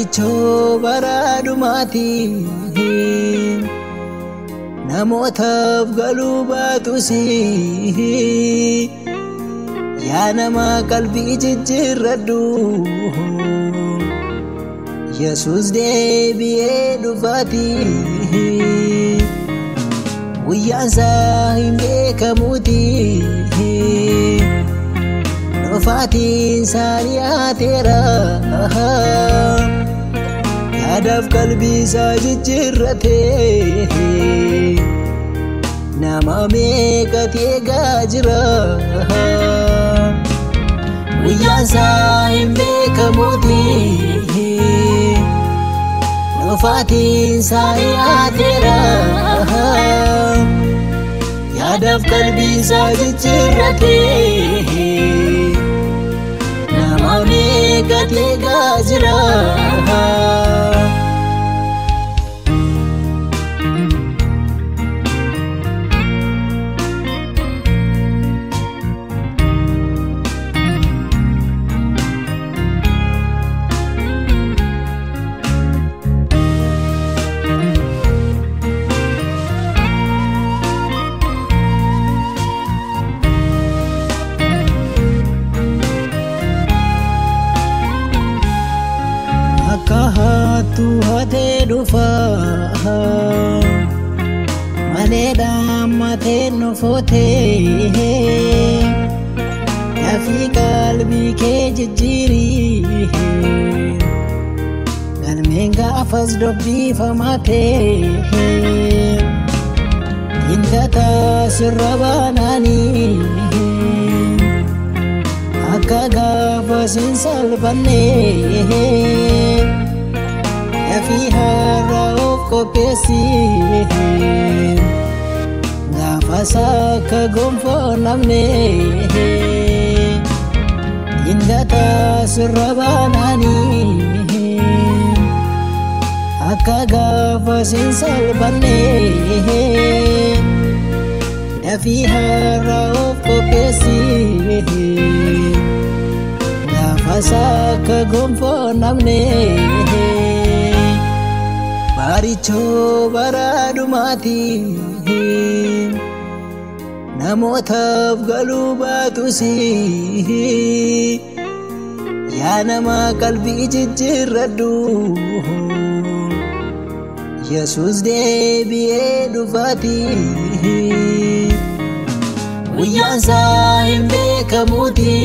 Baarichoo baraadhumaati namootaaf galuu baatus yaa nama qalbii jijjiirradhu Yesuus deebi'ee dhufaati guyyaan isaa hin beekamuuti dhufaatiin isaa dhiyaateera yaadaaf qalbii isaa jijjiirrate nama meeqatu eegaa jira guyyaan isaa hin beekamuuti dhufaatiin isaa dhiyaateera yaadaaf qalbii isaa jijjiirrate nama meeqatu eegaa jira Kahatu hate dhufa maleedha ammatee nufote yaafii qalbii kee jijjiiri galmeen gaafas dubbiifamate intata sirra baanaani akka gaafas hin salphanne Yaafii har'a of qopheessi gaafas akka gonfoo namne intata sirra baanaani akka gaafas hin salphanne yaafii har'a of qopheessi gaafas akka gonfoo namne Baarichoo baraadhumaati namootaaf galuu baatus yaa nama qalbii jijjiirradhu Yesuus deebi'ee dhufaati guyyaan isaa hin beekamuuti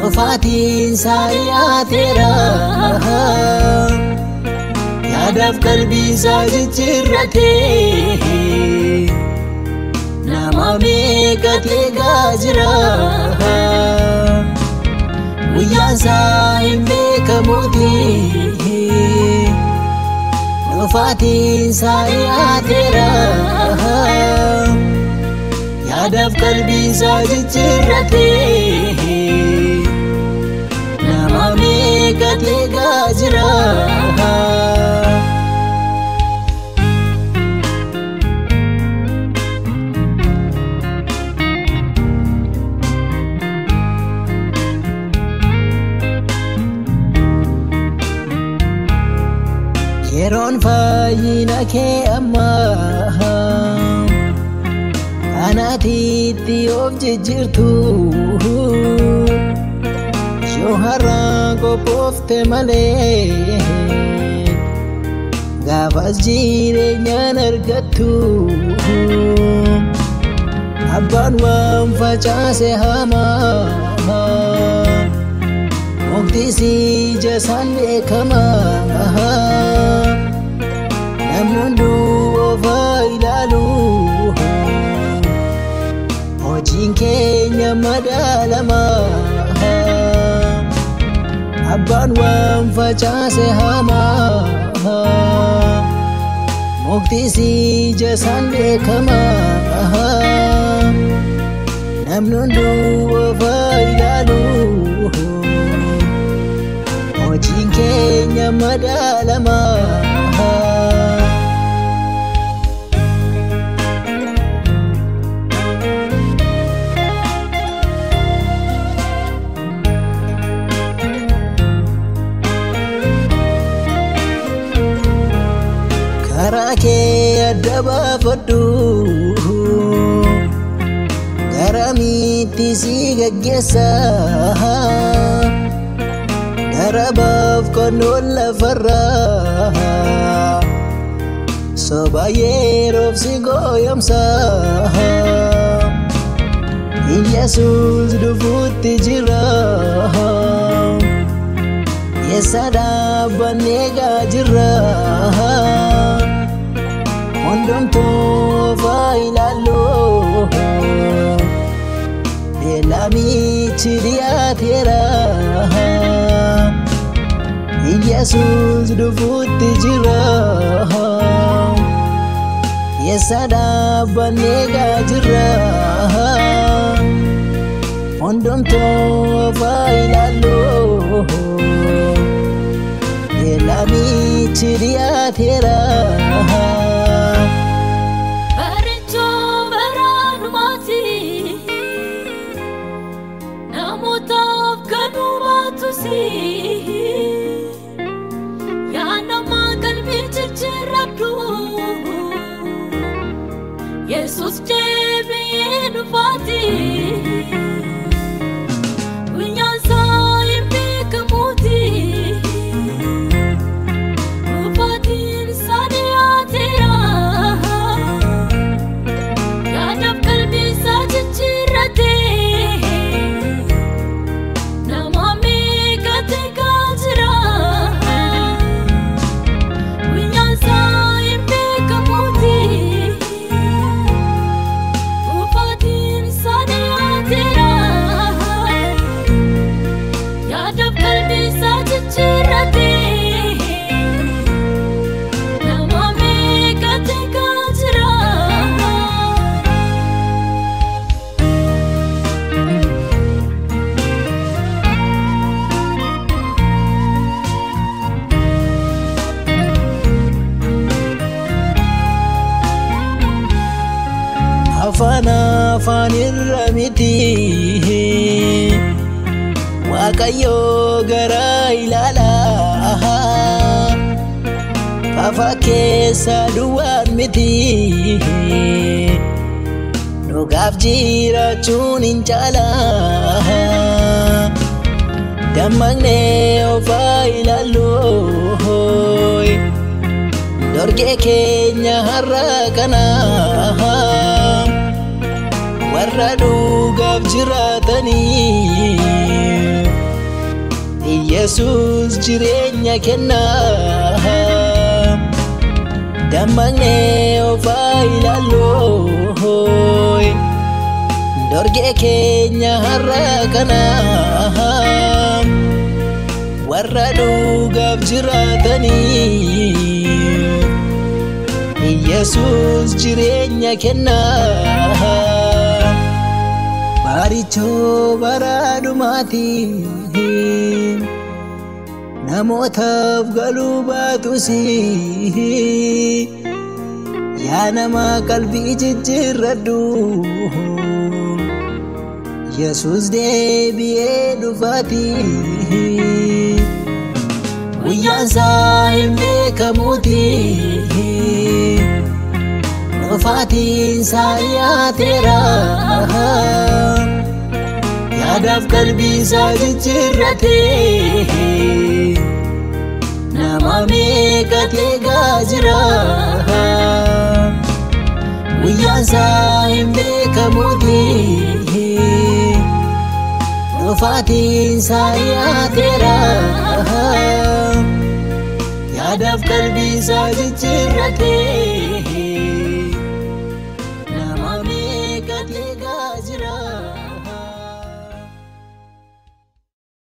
dhufaatiin isaa dhiyaateera yaadaaf qalbii isaa jijjiirrate nama meeqatu eegaa jira guyyaan isaa hin beekamuuti dhufaatiin isaa dhiyaateera yaadaaf qalbii isaa jijjiirrate nama meeqatu eegaa jira yeroon fayyina kee amma kanaatitti of jijjiirtu yoo har'aan qophoofte malee gaafas jireenyaan argattu abbaan waan facaase hamaa mukti jasaan beekama namni hunduu ofaa ilaalu hojiin keenya madaalama abbaan waan facaase hamaa mukti jasaan beekama namni hunduu ofaa ilaalu hojiin keenya madaalama jabaafadhu garamitti si gaggeessa darabaaf konnoon lafarraa soba yeroof si gooyomsa Yesus dhufuutti jira Yeesa dhaabannee eegaa jirra hundumtuu ofaa ilaallu beelamichi dhiyaateera Yesus dhufuutti jira Yeesa dhaabannee eegaa jirra hundumtuu ofaa ilaallu beelamichi dhiyaateera Jesus deebi'ee dhufaati guyyaan isaa hin beekamuuti dhufaatiin isaa dhiyaateera yaadaaf qalbii isaa jijjiirrate nama meeqatu eegaa jira guyyaan isaa hin beekamuuti afaan irra miti Waaqayyo garaa ilaala afa keessa duwwaan miti dhugaaf jiraachuun hin caala dammaqnee ofaa ilaallu dorgee keenya har'a kana warra dhugaaf jiraatanii Yesus jireenya kenna dammaqnee ofaa ilaallu dorgee keenya har'a kana warra dhugaaf jiraatanii Yesus jireenya kenna Baarichoo baraadhumaati namootaaf galuu baatus yaa nama qalbii jijjiirradhu Yesus deebi'ee dhufaati guyyaan isaa hin beekamuuti dhufaatiin isaa dhiyaateera yaadaaf qalbii isaa jijjiirrate nama meeqatu eegaa jira guyyaan isaa hin beekamuuti dhufaatiin isaa dhiyaateera yaadaaf qalbii isaa jijjiirrate